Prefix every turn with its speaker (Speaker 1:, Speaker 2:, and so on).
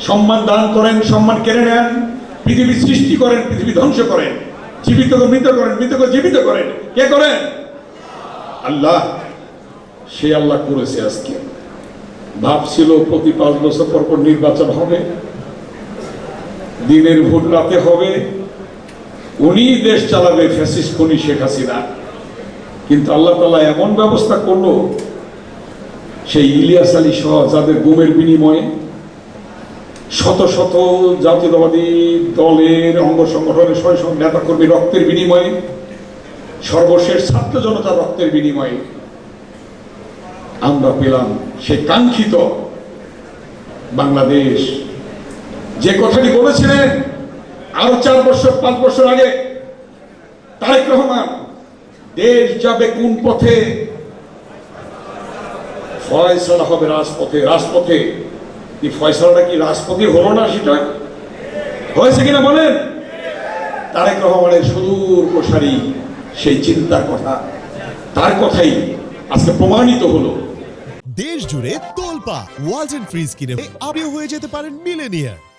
Speaker 1: সম্মান দান করেন, সম্মান কেড়ে নেন, পৃথিবী সৃষ্টি করেন, পৃথিবী ধ্বংস করেন, জীবিতকে মৃত করেন, মৃতকে জীবিত করেন। কে করেন? আল্লাহ। সে আল্লাহ করেছে। আজকে ভাবছিল প্রতি 5 বছর পর পর নির্বাচন হবে, দিনের ভোট রাতে হবে, উনি দেশ চালাবে, ফ্যাসিস্ট খুনি শেখ হাসিনা। কিন্তু আল্লাহ তাআলা এমন ব্যবস্থা করলো, সেই ইলিয়াস আলী সহ যাদের গুমের বিনিময়ে শত শত জাতীয়তাবাদী দলের অঙ্গ সংগঠনের শত নেতাকর্মী রক্তের বিনিময়ে, সর্বশেষ ছাত্র জনতার রক্তের বিনিময়ে আমরা পেলাম সেই কাঙ্ক্ষিত বাংলাদেশ। যে কথাটি বলেছিলেন আরো 4 বছর 5 বছর আগে তারেক রহমান, দেশ যাবে কোন পথে, ফয়সালা হবে রাজপথে। রাজপথে কি ফয়সালাটা কি রাজপথে হলো না? সেটা হয়েছে কিনা বলেন? তারেক রহমানের সুদূর প্রসারী সেই চিন্তার কথা, তার কথাই আজকে প্রমাণিত হলো।
Speaker 2: দেশ জুড়ে তোলপা ওয়ালটন ফ্রিজ কিনে আপনিও হয়ে যেতে পারেন মিলেনিয়ার।